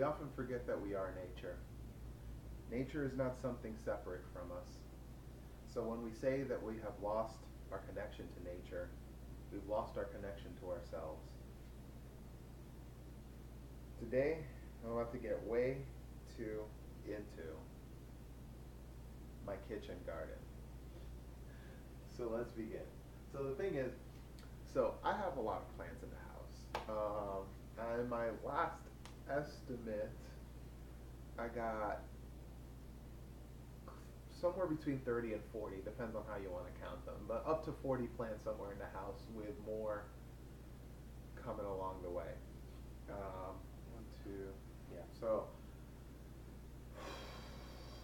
We often forget that we are nature. Nature is not something separate from us. So when we say that we have lost our connection to nature, we've lost our connection to ourselves. Today, I'm about to get way too into my kitchen garden. So let's begin. So the thing is, so I have a lot of plants in the house. And my last estimate, I got somewhere between 30 and 40, depends on how you want to count them, but up to 40 plants somewhere in the house with more coming along the way. One, two, yeah. So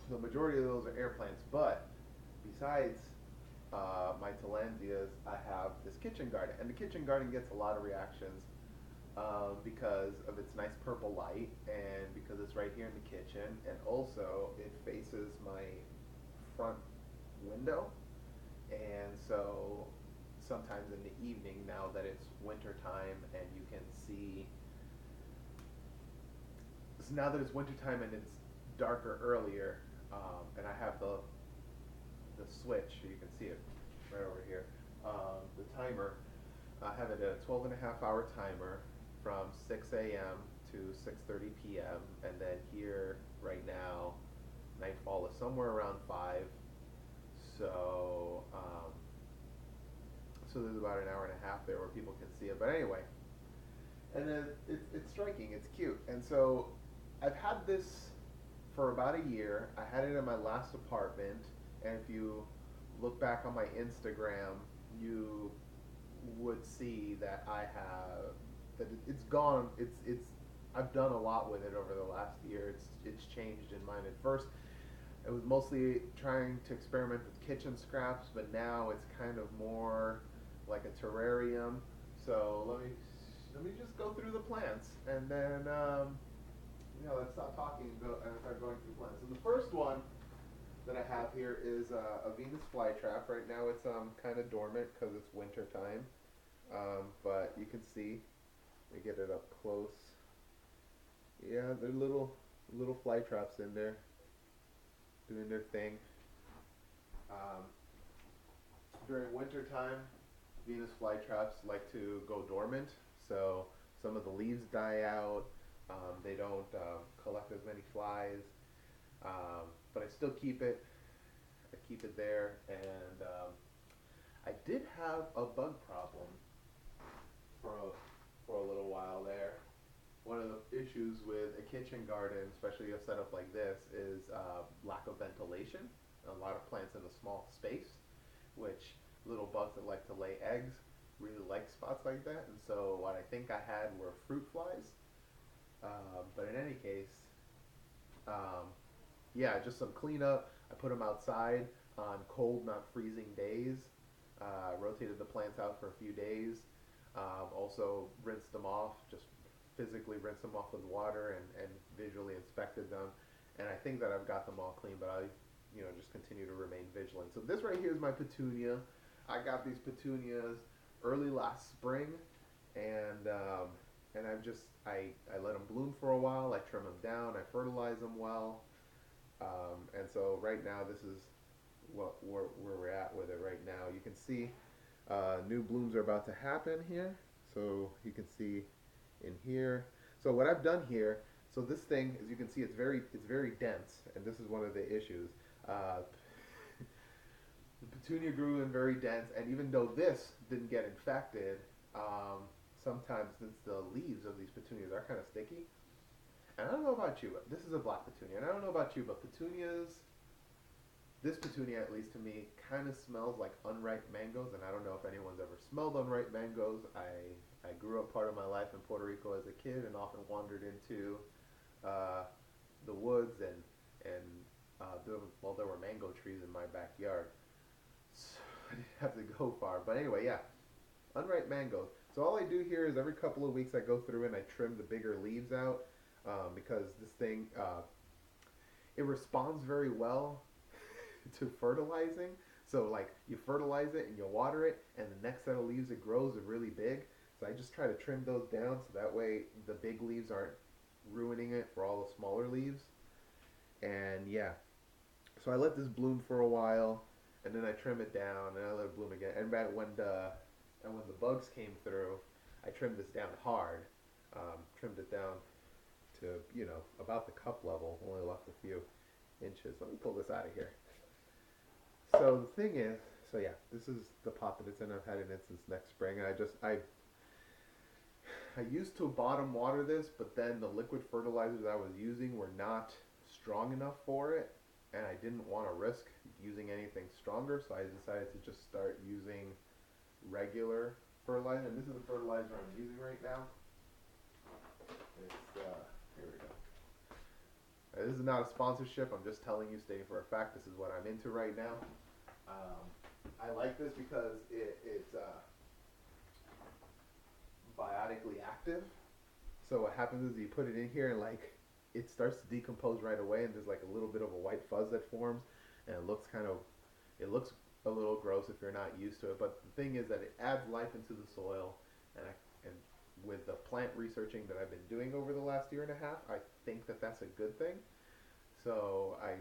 the majority of those are air plants, but besides my Tillandsias, I have this kitchen garden, and the kitchen garden gets a lot of reactions because of its nice purple light, and because it's right here in the kitchen, and also it faces my front window, and so sometimes in the evening, now that it's winter time and you can see, so now that it's winter time and it's darker earlier, and I have the switch, you can see it right over here, the timer. I have it at a 12 and a half hour timer from 6 a.m. to 6:30 p.m. And then here right now, nightfall is somewhere around 5. So, so there's about an hour and a half there where people can see it. But anyway, and then it's striking, it's cute. And so I've had this for about a year. I had it in my last apartment, and if you look back on my Instagram, you would see that I have that it's gone. It's I've done a lot with it over the last year. It's changed in mine. At first, it was mostly trying to experiment with kitchen scraps, but now it's kind of more like a terrarium. So let me just go through the plants, and then let's stop talking and start going through plants. So the first one that I have here is a Venus flytrap. Right now it's kind of dormant because it's winter time, but you can see, let me get it up close. Yeah, they're little fly traps in there doing their thing. Um, During winter time, Venus flytraps like to go dormant, so some of the leaves die out. They don't collect as many flies, but I still keep it. I keep it there, and I did have a bug problem for for a little while there. One of the issues with a kitchen garden, especially a setup like this, is lack of ventilation. A lot of plants in a small space, which little bugs that like to lay eggs really like spots like that. And so what I think I had were fruit flies. But in any case, um, yeah, just some cleanup. I put them outside on cold, not freezing days. Rotated the plants out for a few days. Also rinsed them off, just physically rinsed them off with water and visually inspected them. And I think that I've got them all clean, but I, just continue to remain vigilant. So this right here is my petunia. I got these petunias early last spring, and I let them bloom for a while. I trim them down. I fertilize them well, and so right now this is where we're at with it right now. You can see new blooms are about to happen here. So you can see in here. So what I've done here, so this thing, as you can see, it's very dense, and this is one of the issues. Uh, the petunia grew in very dense, and even though this didn't get infected, sometimes the leaves of these petunias are kind of sticky. And I don't know about you, but this is a black petunia, and I don't know about you, but petunias, this petunia, at least to me, kind of smells like unripe mangoes, and I don't know if anyone's ever smelled unripe mangoes. I grew up part of my life in Puerto Rico as a kid and often wandered into uh, the woods, and there were mango trees in my backyard, so I didn't have to go far. But anyway, yeah, unripe mangoes. So all I do here is every couple of weeks I go through and I trim the bigger leaves out, because this thing, it responds very well to fertilizing. So like you fertilize it and you water it, and the next set of leaves it grows are really big. So I just try to trim those down so that way the big leaves aren't ruining it for all the smaller leaves. And yeah, so I let this bloom for a while, and then I trim it down, and I let it bloom again. And when the bugs came through, I trimmed this down hard. Trimmed it down to about the cup level. Only left a few inches. Let me pull this out of here. So the thing is, so yeah, this is the pot that it's in. I've had it in since next spring. I used to bottom water this, but then the liquid fertilizers I was using were not strong enough for it, and I didn't want to risk using anything stronger, so I decided to just start using regular fertilizer. And this is the fertilizer I'm using right now. It's here we go. This is not a sponsorship. I'm just telling you, stating for a fact, this is what I'm into right now. Um, I like this because it's biotically active. So what happens is you put it in here and like it starts to decompose right away, and there's like a little bit of a white fuzz that forms, and it looks a little gross if you're not used to it. But the thing is that it adds life into the soil, and with the plant researching that I've been doing over the last year and a half, I think that that's a good thing. So I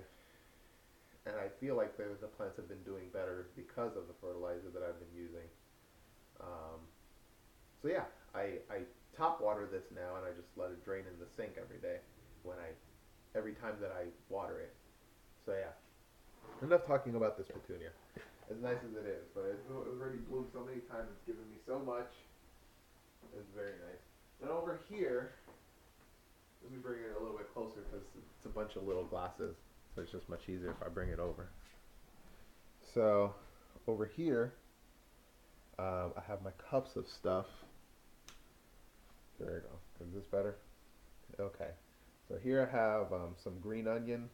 feel like the plants have been doing better because of the fertilizer that I've been using. Um, so yeah, I top water this now, and I just let it drain in the sink every day when I every time that I water it. So yeah, enough talking about this petunia. As nice as it is, but it's already bloomed so many times. It's given me so much. It's very nice. Then over here, let me bring it a little bit closer because it's a bunch of little glasses, so it's just much easier if I bring it over. So over here, I have my cups of stuff. There we go. Is this better? Okay. So here I have some green onion.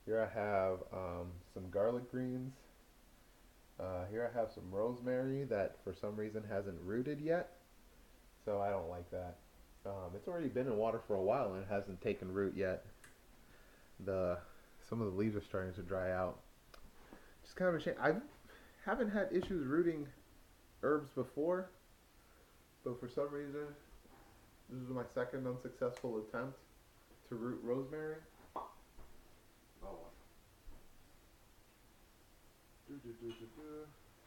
Here I have some garlic greens. Here I have some rosemary that for some reason hasn't rooted yet. So I don't like that. It's already been in water for a while and it hasn't taken root yet. The Some of the leaves are starting to dry out. Just kind of a shame. I haven't had issues rooting herbs before, but for some reason, this is my second unsuccessful attempt to root rosemary. Oh well. So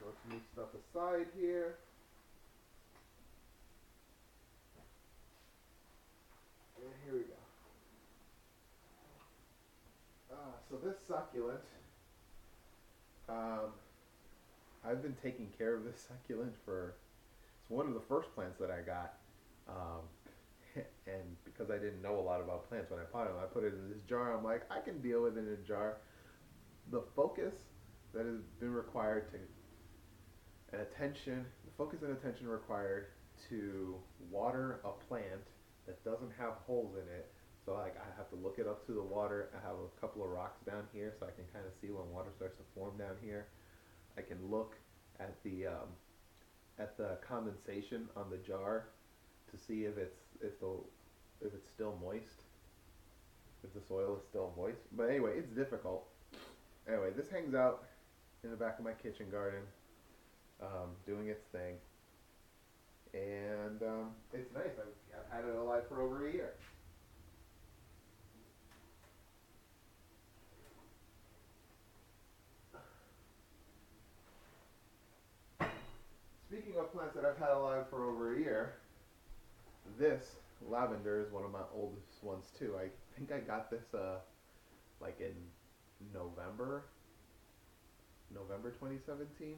let's move stuff aside here. And here we go. So this succulent, um, I've been taking care of this succulent for, it's one of the first plants that I got. Um, and because I didn't know a lot about plants when I potted them, I put it in this jar. I'm like, I can deal with it in a jar. The focus that has been required to, and attention, the focus and attention required to water a plant that doesn't have holes in it. So like I have to look it up to the water. I have a couple of rocks down here so I can kind of see when water starts to form down here. I can look at the condensation on the jar to see if it's still moist, if the soil is still moist. But anyway, it's difficult. Anyway, this hangs out in the back of my kitchen garden, doing its thing, and it's nice. I've had it alive for over a year. Speaking of plants that I've had alive for over a year, this lavender is one of my oldest ones too. I think I got this like in November, November 2017.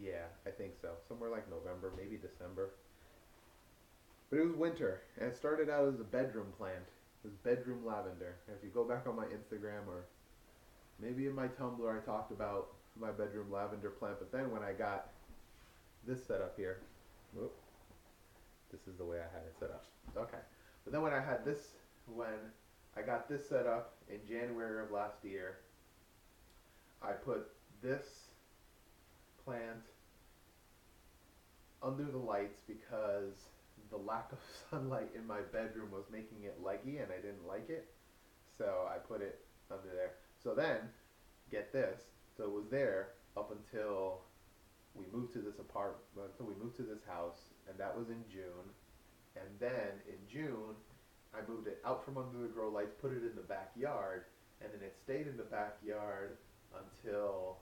Yeah, I think so. Somewhere like November, maybe December. But it was winter, and it started out as a bedroom plant. It was bedroom lavender. And if you go back on my Instagram or maybe in my Tumblr, I talked about my bedroom lavender plant. But then when I got this set up here, whoop, this is the way I had it set up. Okay. But then when I got this set up in January of last year, I put this plant under the lights because the lack of sunlight in my bedroom was making it leggy and I didn't like it. So I put it under there. So then, get this. So it was there up until we moved to this apartment, until we moved to this house, and that was in June. And then in June, I moved it out from under the grow lights, put it in the backyard, and then it stayed in the backyard until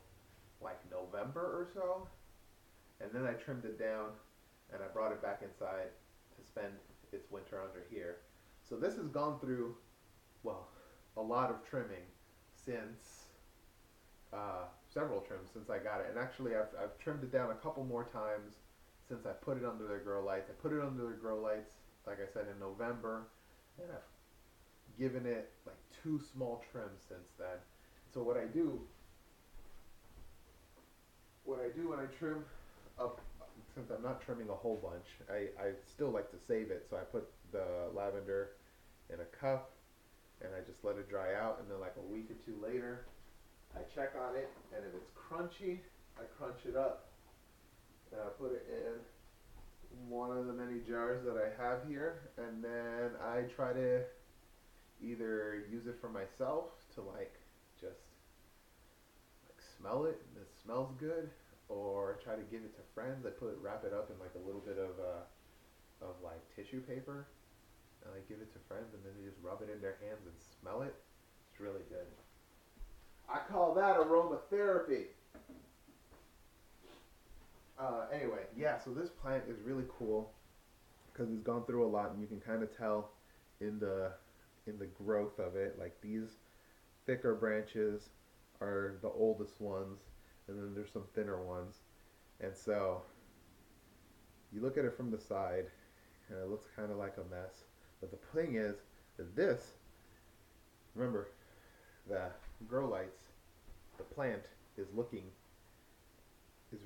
like November or so. And then I trimmed it down and I brought it back inside to spend its winter under here. So this has gone through, well, a lot of trimming since several trims since I got it. And actually, I've trimmed it down a couple more times since I put it under the grow lights. I put it under the grow lights, like I said, in November, and I've given it like two small trims since then. So what I do when I trim up, since I'm not trimming a whole bunch, I still like to save it. So I put the lavender in a cup and I just let it dry out. And then like a week or two later, I check on it, and if it's crunchy, I crunch it up and I put it in one of the many jars that I have here, and then I try to either use it for myself to like just like smell it and it smells good, or try to give it to friends. Wrap it up in like a little bit of like tissue paper, and I give it to friends, and then they just rub it in their hands and smell it. It's really good. I call that aromatherapy. Anyway, yeah. So this plant is really cool because it's gone through a lot, and you can kind of tell in the growth of it. Like these thicker branches are the oldest ones, and then there's some thinner ones. And so you look at it from the side, and it looks kind of like a mess. But the thing is that this, remember, the grow lights, the plant is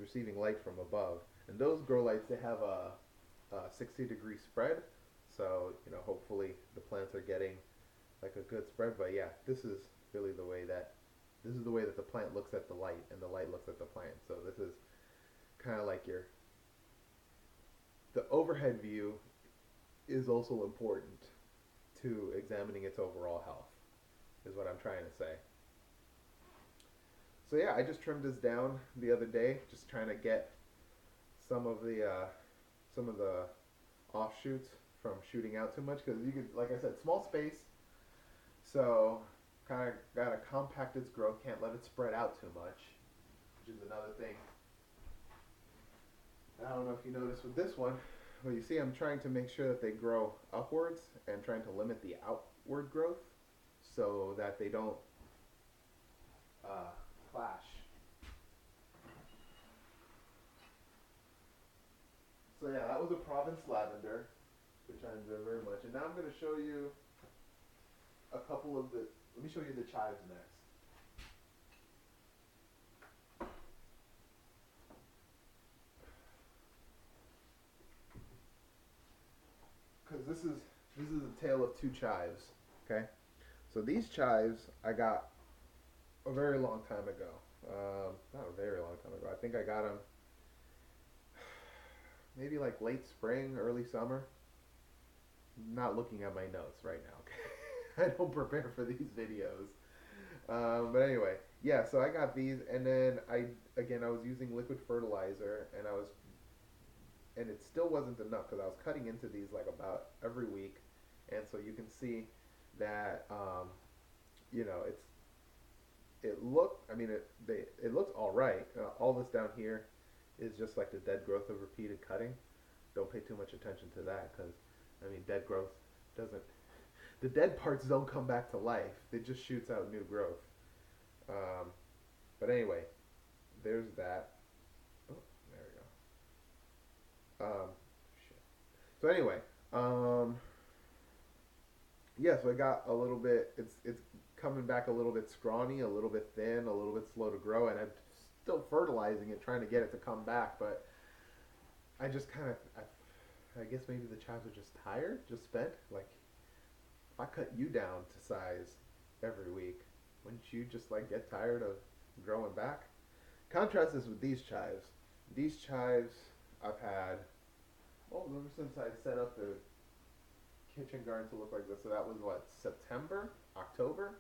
receiving light from above, and those grow lights, they have a 60-degree spread. So hopefully the plants are getting like a good spread. But yeah, really this is the way that the plant looks at the light, and the light looks at the plant. So this is kind of like the overhead view is also important to examining its overall health, is what I'm trying to say. So yeah, I just trimmed this down the other day, just trying to get some of the offshoots from shooting out too much, because you could, like I said, small space. So kind of gotta compact its growth, can't let it spread out too much, which is another thing. I don't know if you noticed with this one, but you see I'm trying to make sure that they grow upwards and trying to limit the outward growth so that they don't uh, clash. So yeah, that was a Provence lavender, which I enjoy very much. And now I'm going to show you let me show you the chives next. Because this is a tale of two chives, okay? So these chives I got a very long time ago. Not a very long time ago. I think I got them maybe like late spring, early summer. Not looking at my notes right now. Okay? I don't prepare for these videos. But anyway, yeah. So I got these, and then I was using liquid fertilizer, and it still wasn't enough because I was cutting into these like about every week, and so you can see that you know it's it looked. I mean, it looks all right. All this down here is just like the dead growth of repeated cutting. Don't pay too much attention to that because I mean, dead growth doesn't. The dead parts don't come back to life. It just shoots out new growth. Um, but anyway, there's that. Oh, there we go. Shit. So anyway, um, yeah. So I got a little bit. It's coming back a little bit scrawny, a little bit thin, a little bit slow to grow, and I'm still fertilizing it, trying to get it to come back. But I just kind of, I guess maybe the chives are just tired, just spent. Like if I cut you down to size every week, wouldn't you just like get tired of growing back? Contrast this with these chives. These chives I've had, well, ever since I set up the kitchen garden to look like this. So that was what, September, October,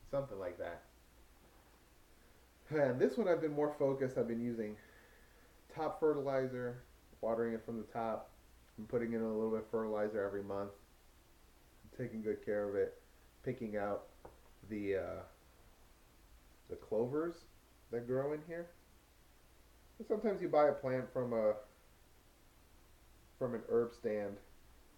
something like that. And this one I've been more focused. I've been using top fertilizer, watering it from the top, I'm putting in a little bit of fertilizer every month, taking good care of it, picking out the uh, the clovers that grow in here. And sometimes you buy a plant from an herb stand,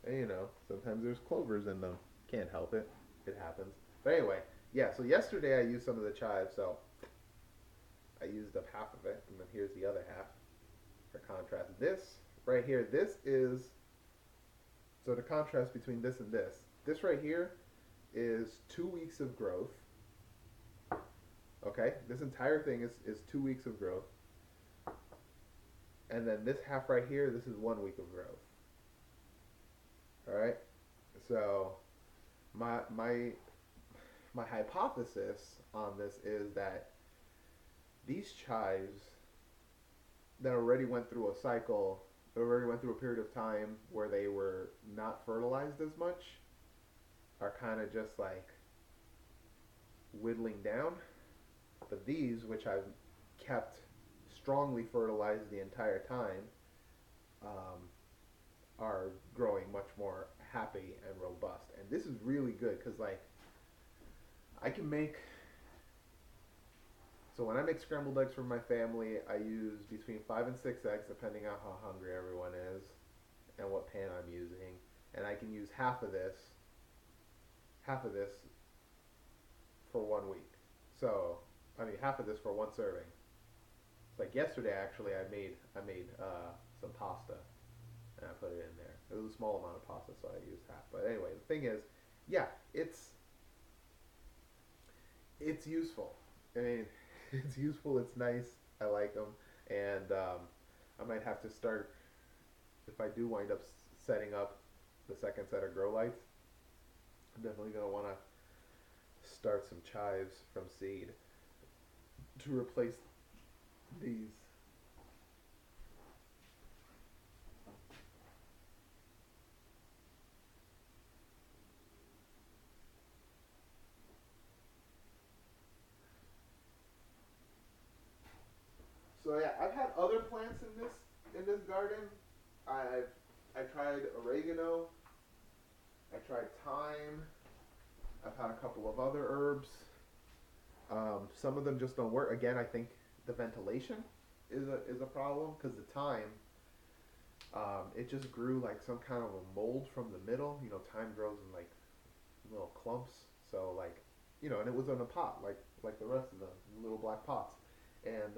and sometimes there's clovers in them. Can't help it. It happens. But anyway, yeah. So yesterday I used some of the chive, so I used up half of it, and then here's the other half for contrast. This right here, this is so the contrast between this and this. This right here is 2 weeks of growth. Okay, this entire thing is 2 weeks of growth, and then this half right here, this is 1 week of growth. All right, so my my hypothesis on this is that these chives that already went through a cycle, already went through a period of time where they were not fertilized as much, are kind of just like whittling down. But these, which I've kept strongly fertilized the entire time, um, are growing much more happy and robust. And this is really good because, like, I can make. So when I make scrambled eggs for my family, I use between 5 and 6 eggs, depending on how hungry everyone is and what pan I'm using. And I can use half of this for 1 week. So I mean, half of this for one serving. It's like yesterday, actually, I made some pasta and I put it in there. It was a small amount of pasta, so I used half. But anyway, the thing is, yeah, it's useful. I mean, it's useful. It's nice. I like them, and I might have to start if I do wind up setting up the second set of grow lights. I'm definitely gonna want to start some chives from seed to replace these. So yeah, I've had other plants in this garden. I've I tried oregano. I tried thyme. I've had a couple of other herbs. Some of them just don't work. Again, I think the ventilation is a problem because the thyme it just grew like some kind of a mold from the middle. Thyme grows in like little clumps. So like and it was in a pot like the rest of them, little black pots, and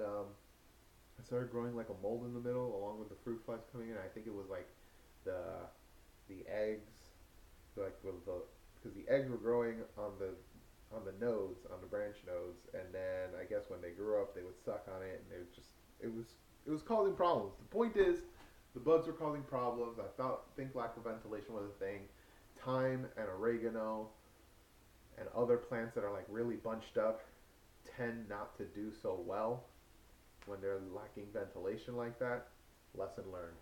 it started growing like a mold in the middle, along with the fruit flies coming in. I think it was like the the eggs, like the because the eggs were growing on the nodes, on the branch nodes, and then I guess when they grew up, they would suck on it, and it was it was causing problems. The point is, the bugs were causing problems. I think lack of ventilation was a thing. Thyme and oregano and other plants that are like really bunched up tend not to do so well when they're lacking ventilation like that. Lesson learned.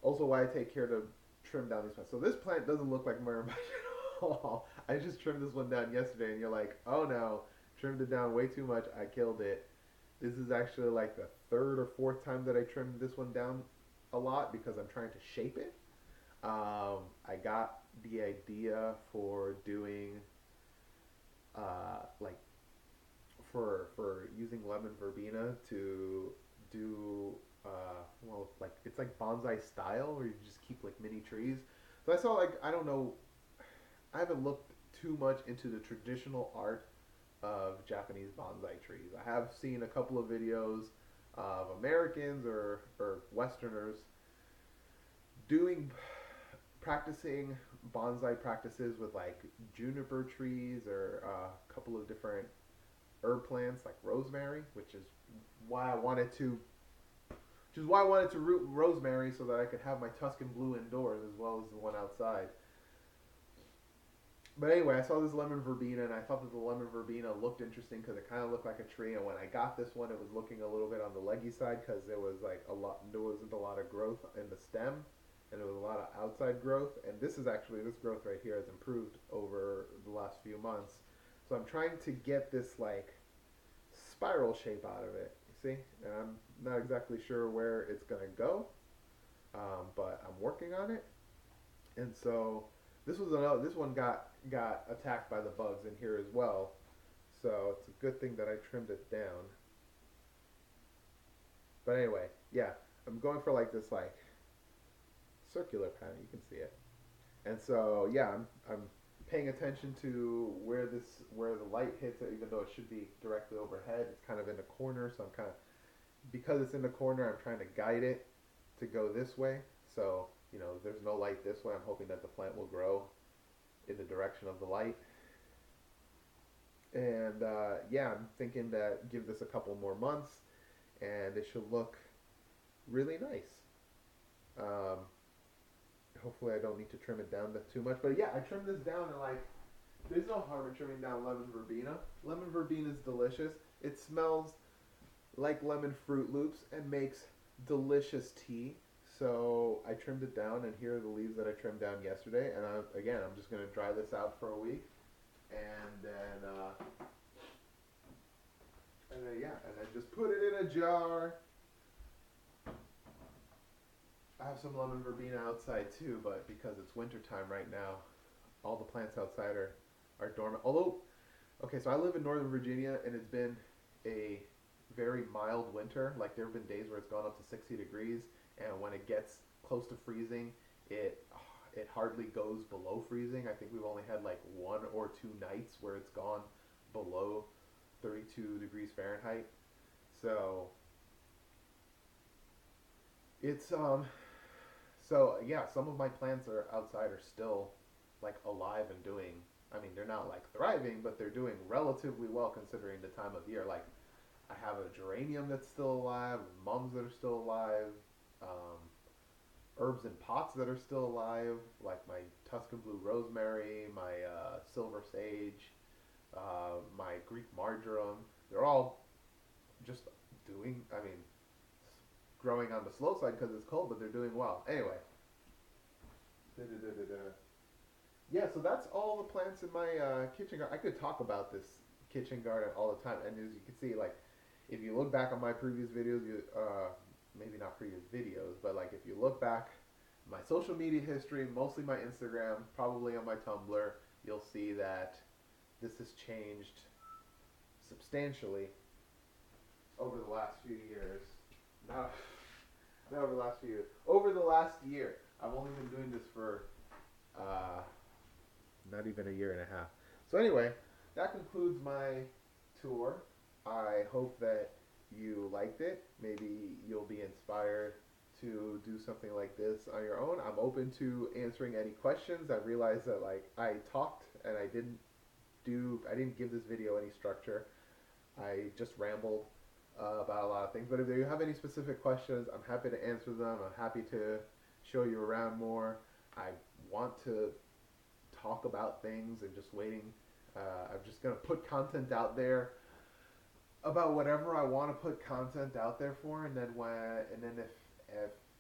Also, why I take care to trim down these plants. So this plant doesn't look like Myrmic at all. I just trimmed this one down yesterday, and you're like, oh no, trimmed it down way too much. I killed it. This is actually like the third or fourth time that I trimmed this one down a lot because I'm trying to shape it. I got the idea for doing like for using lemon verbena to do well, like it's like bonsai style where you just keep like mini trees. So I saw, like, I don't know, I haven't looked too much into the traditional art of Japanese bonsai trees. I have seen a couple of videos of Americans or Westerners doing practicing bonsai practices with like juniper trees or a couple of different herb plants like rosemary, why I wanted to which is why I wanted to root rosemary so that I could have my Tuscan blue indoors as well as the one outside. But anyway, I saw this lemon verbena and I thought that the lemon verbena looked interesting because it kind of looked like a tree. And when I got this one, it was looking a little bit on the leggy side because there was like there wasn't a lot of growth in the stem, and there was a lot of outside growth. And this growth right here has improved over the last few months. So I'm trying to get this like spiral shape out of it. You see, and I'm not exactly sure where it's gonna go, but I working on it. And so this one got attacked by the bugs in here as well. So it's a good thing that I trimmed it down. But anyway, yeah, I'm going for like this like circular pattern. You can see it. And so yeah, I'm paying attention to where the light hits it, even though it should be directly overhead. It's kind of in the corner, so I'm kind of because it's in the corner, I'm trying to guide it to go this way. So there's no light this way. I'm hoping that the plant will grow in the direction of the light. And yeah, I'm thinking that give this a couple more months, and it should look really nice. Um, Hopefully, I don't need to trim it down too much. But yeah, I trimmed this down, and like, there's no harm in trimming down lemon verbena. Lemon verbena is delicious. It smells like lemon Fruit Loops and makes delicious tea. So I trimmed it down, and here are the leaves that I trimmed down yesterday. And I'm just gonna dry this out for a week, and then yeah, and then just put it in a jar. I have some lemon verbena outside too, but because it's winter time right now, all the plants outside are dormant. Although, okay, so I live in Northern Virginia, and it's been a very mild winter. Like there have been days where it's gone up to 60 degrees, and when it gets close to freezing, it it hardly goes below freezing. I think we've only had like 1 or 2 nights where it's gone below 32 degrees Fahrenheit. So it's so yeah, some of my plants are outside are still like alive and doing. I mean, they're not like thriving, but they're doing relatively well considering the time of year. Like I have a geranium that's still alive, mums that are still alive, um, herbs in pots that are still alive, like my Tuscan blue rosemary, my silver sage, my Greek marjoram. They're all just doing. I mean, growing on the slow side because it's cold, but they're doing well. Anyway, da-da-da-da-da. Yeah, so that's all the plants in my kitchen garden. I could talk about this kitchen garden all the time, and as you can see, like if you look back on my previous videos, maybe not previous videos, but like if you look back my social media history, mostly my Instagram, probably on my Tumblr, you'll see that this has changed substantially over the last few years. Not, not over the last few years. Over the last year. I've only been doing this for uh, not even a year and a half. So anyway, that concludes my tour. I hope that you liked it. Maybe you'll be inspired to do something like this on your own. I'm open to answering any questions. I realized that like I talked and I didn't give this video any structure. I just rambled about a lot of things. But if you have any specific questions, I'm happy to answer them. I'm happy to show you around more. I want to talk about things and just waiting. I'm just gonna put content out there about whatever I want to put content out there for, and then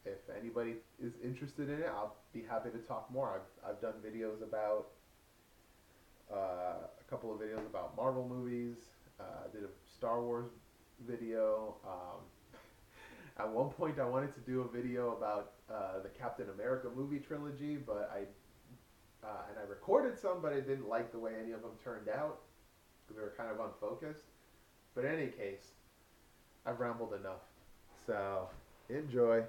if anybody is interested in it, I'll be happy to talk more. I've done videos about a couple of videos about Marvel movies. I did a Star Wars video. At one point, I wanted to do a video about the Captain America movie trilogy, but I recorded some, but I didn't like the way any of them turned out because they were kind of unfocused. But in any case, I've rambled enough. So enjoy.